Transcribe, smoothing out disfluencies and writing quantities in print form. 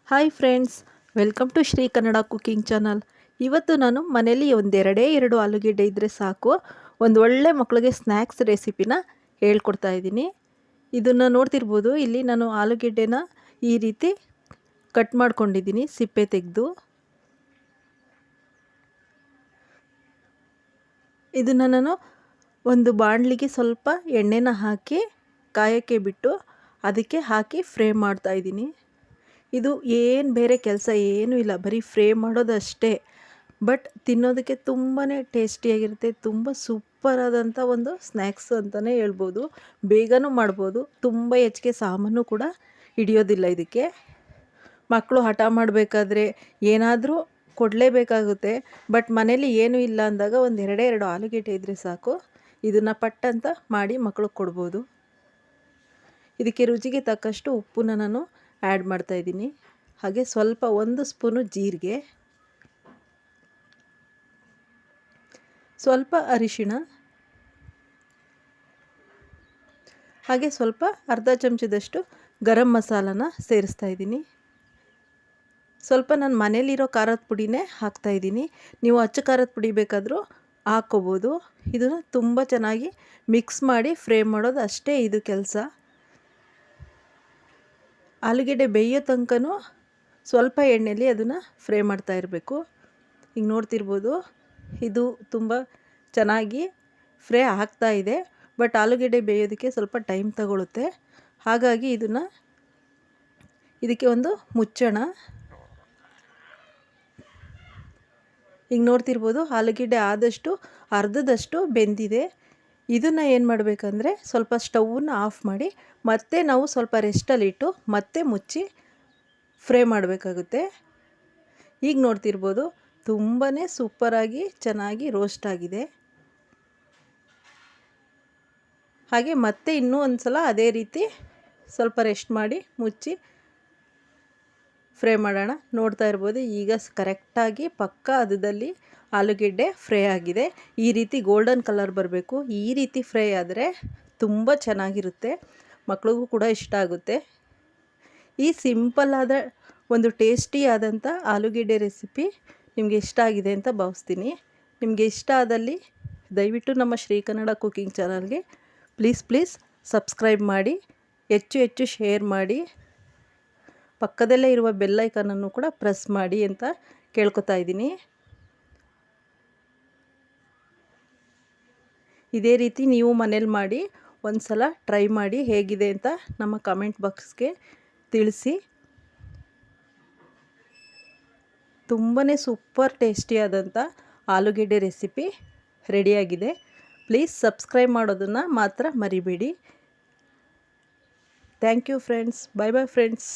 Hi friends, welcome to Shri Kannada cooking channel. ಇವತ್ತು ನಾನು ಮನೇಲಿ ಒಂದೆರಡೇ ಎರಡು ಆಲೂಗೆಡ್ಡೆ ಇದ್ದರೆ ಸಾಕು, ಒಂದು ಒಳ್ಳೆ ಮಕ್ಕಳಿಗೆ ಸ್ನ್ಯಾಕ್ಸ್ ರೆಸಿಪಿನ ಹೇಳ್ಕೊಡ್ತಾ ಇದ್ದೀನಿ. ಇದನ್ನು ನೋಡ್ತಿರ್ಬೋದು, ಇಲ್ಲಿ ನಾನು ಆಲೂಗೆಡ್ಡೆನ ಈ ರೀತಿ ಕಟ್ ಮಾಡ್ಕೊಂಡಿದ್ದೀನಿ ಸಿಪ್ಪೆ ತೆಗೆದು. ಇದನ್ನು ನಾನು ಒಂದು ಬಾಣಲಿಗೆ ಸ್ವಲ್ಪ ಎಣ್ಣೆನ ಹಾಕಿ ಕಾಯೋಕ್ಕೆ ಬಿಟ್ಟು ಅದಕ್ಕೆ ಹಾಕಿ ಫ್ರೈ ಮಾಡ್ತಾಯಿದ್ದೀನಿ. ಇದು ಏನು ಬೇರೆ ಕೆಲಸ ಏನೂ ಇಲ್ಲ, ಬರೀ ಫ್ರೈ ಮಾಡೋದಷ್ಟೇ. ಬಟ್ ತಿನ್ನೋದಕ್ಕೆ ತುಂಬಾ ಟೇಸ್ಟಿಯಾಗಿರುತ್ತೆ. ತುಂಬ ಸೂಪರಾದಂಥ ಒಂದು ಸ್ನ್ಯಾಕ್ಸ್ ಅಂತಲೇ ಹೇಳ್ಬೋದು. ಬೇಗನೂ ಮಾಡ್ಬೋದು. ತುಂಬ ಹೆಚ್ಚಿಗೆ ಸಾಮಾನು ಕೂಡ ಹಿಡಿಯೋದಿಲ್ಲ ಇದಕ್ಕೆ. ಮಕ್ಕಳು ಹಠ ಮಾಡಬೇಕಾದ್ರೆ ಏನಾದರೂ ಕೊಡಲೇಬೇಕಾಗುತ್ತೆ. ಬಟ್ ಮನೇಲಿ ಏನೂ ಇಲ್ಲ ಅಂದಾಗ ಒಂದು ಎರಡು ಆಲೂಗೆಡ್ಡೆ ಇದ್ದರೆ ಸಾಕು, ಇದನ್ನು ಪಟ್ಟಂತ ಮಾಡಿ ಮಕ್ಕಳಿಗೆ ಕೊಡ್ಬೋದು. ಇದಕ್ಕೆ ರುಚಿಗೆ ತಕ್ಕಷ್ಟು ಉಪ್ಪನ್ನ ನಾನು ಆ್ಯಡ್ ಮಾಡ್ತಾಯಿದ್ದೀನಿ. ಹಾಗೆ ಸ್ವಲ್ಪ 1 ಸ್ಪೂನು ಜೀರಿಗೆ, ಸ್ವಲ್ಪ ಅರಿಶಿಣ, ಹಾಗೆ ಸ್ವಲ್ಪ ಅರ್ಧ ಚಮಚದಷ್ಟು ಗರಂ ಮಸಾಲನ ಸೇರಿಸ್ತಾ ಇದ್ದೀನಿ. ಸ್ವಲ್ಪ ನಾನು ಮನೇಲಿರೋ ಖಾರದ ಪುಡಿನೇ ಹಾಕ್ತಾಯಿದ್ದೀನಿ. ನೀವು ಅಚ್ಚ ಖಾರದ ಪುಡಿ ಬೇಕಾದರೂ ಹಾಕ್ಕೋಬೋದು. ಇದನ್ನು ತುಂಬ ಚೆನ್ನಾಗಿ ಮಿಕ್ಸ್ ಮಾಡಿ ಫ್ರೈ ಮಾಡೋದು ಅಷ್ಟೇ ಇದು ಕೆಲಸ. ಆಲೂಗೆಡ್ಡೆ ಬೇಯೋ ತನಕನೂ ಸ್ವಲ್ಪ ಎಣ್ಣೆಯಲ್ಲಿ ಅದನ್ನು ಫ್ರೈ ಮಾಡ್ತಾ ಇರಬೇಕು. ಈಗ ನೋಡ್ತಿರ್ಬೋದು, ಇದು ತುಂಬ ಚೆನ್ನಾಗಿ ಫ್ರೈ ಆಗ್ತಾ ಇದೆ. ಬಟ್ ಆಲೂಗೆಡ್ಡೆ ಬೇಯೋದಕ್ಕೆ ಸ್ವಲ್ಪ ಟೈಮ್ ತಗೊಳುತ್ತೆ. ಹಾಗಾಗಿ ಇದಕ್ಕೆ ಒಂದು ಮುಚ್ಚೋಣ. ಈಗ ನೋಡ್ತಿರ್ಬೋದು, ಆಲೂಗೆಡ್ಡೆ ಆದಷ್ಟು ಅರ್ಧದಷ್ಟು ಬೆಂದಿದೆ. ಇದನ್ನು ಏನು ಮಾಡಬೇಕಂದ್ರೆ ಸ್ವಲ್ಪ ಸ್ಟವ್ನ ಆಫ್ ಮಾಡಿ ಮತ್ತೆ ನಾವು ಸ್ವಲ್ಪ ರೆಸ್ಟಲ್ಲಿಟ್ಟು ಮತ್ತೆ ಮುಚ್ಚಿ ಫ್ರೈ ಮಾಡಬೇಕಾಗುತ್ತೆ. ಈಗ ನೋಡ್ತಿರ್ಬೋದು, ತುಂಬಾ ಸೂಪರಾಗಿ ಚೆನ್ನಾಗಿ ರೋಸ್ಟ್ ಆಗಿದೆ. ಹಾಗೆ ಮತ್ತೆ ಇನ್ನೂ ಒಂದು ಸಲ ಅದೇ ರೀತಿ ಸ್ವಲ್ಪ ರೆಸ್ಟ್ ಮಾಡಿ ಮುಚ್ಚಿ ಫ್ರೈ ಮಾಡೋಣ. ನೋಡ್ತಾ ಇರ್ಬೋದು, ಈಗ ಕರೆಕ್ಟಾಗಿ ಪಕ್ಕ ಹದದಲ್ಲಿ ಆಲೂಗೆಡ್ಡೆ ಫ್ರೈ ಆಗಿದೆ. ಈ ರೀತಿ ಗೋಲ್ಡನ್ ಕಲರ್ ಬರಬೇಕು. ಈ ರೀತಿ ಫ್ರೈ ಆದರೆ ತುಂಬ ಚೆನ್ನಾಗಿರುತ್ತೆ, ಮಕ್ಳಿಗೂ ಕೂಡ ಇಷ್ಟ ಆಗುತ್ತೆ. ಈ ಸಿಂಪಲ್ಲಾದ ಒಂದು ಟೇಸ್ಟಿಯಾದಂಥ ಆಲೂಗೆಡ್ಡೆ ರೆಸಿಪಿ ನಿಮಗೆ ಇಷ್ಟ ಆಗಿದೆ ಅಂತ ಭಾವಿಸ್ತೀನಿ. ನಿಮಗೆ ಇಷ್ಟ ಆದಲ್ಲಿ ದಯವಿಟ್ಟು ನಮ್ಮ ಶ್ರೀ ಕನ್ನಡ ಕುಕಿಂಗ್ ಚಾನಲ್ಗೆ ಪ್ಲೀಸ್ ಸಬ್ಸ್ಕ್ರೈಬ್ ಮಾಡಿ, ಹೆಚ್ಚು ಶೇರ್ ಮಾಡಿ, ಪಕ್ಕದಲ್ಲೇ ಇರುವ ಬೆಲ್ ಐಕಾನನ್ನು ಕೂಡ ಪ್ರೆಸ್ ಮಾಡಿ ಅಂತ ಕೇಳ್ಕೊತಾ ಇದ್ದೀನಿ. ಇದೇ ರೀತಿ ನೀವು ಮನೇಲಿ ಮಾಡಿ ಒಂದು ಸಲ ಟ್ರೈ ಮಾಡಿ, ಹೇಗಿದೆ ಅಂತ ನಮ್ಮ ಕಮೆಂಟ್ ಬಾಕ್ಸ್ಗೆ ತಿಳಿಸಿ. ತುಂಬಾ ಸೂಪರ್ ಟೇಸ್ಟಿಯಾದಂಥ ಆಲೂಗೆಡ್ಡೆ ರೆಸಿಪಿ ರೆಡಿಯಾಗಿದೆ. ಪ್ಲೀಸ್ ಸಬ್ಸ್ಕ್ರೈಬ್ ಮಾಡೋದನ್ನು ಮಾತ್ರ ಮರಿಬೇಡಿ. Thank you friends. Bye friends.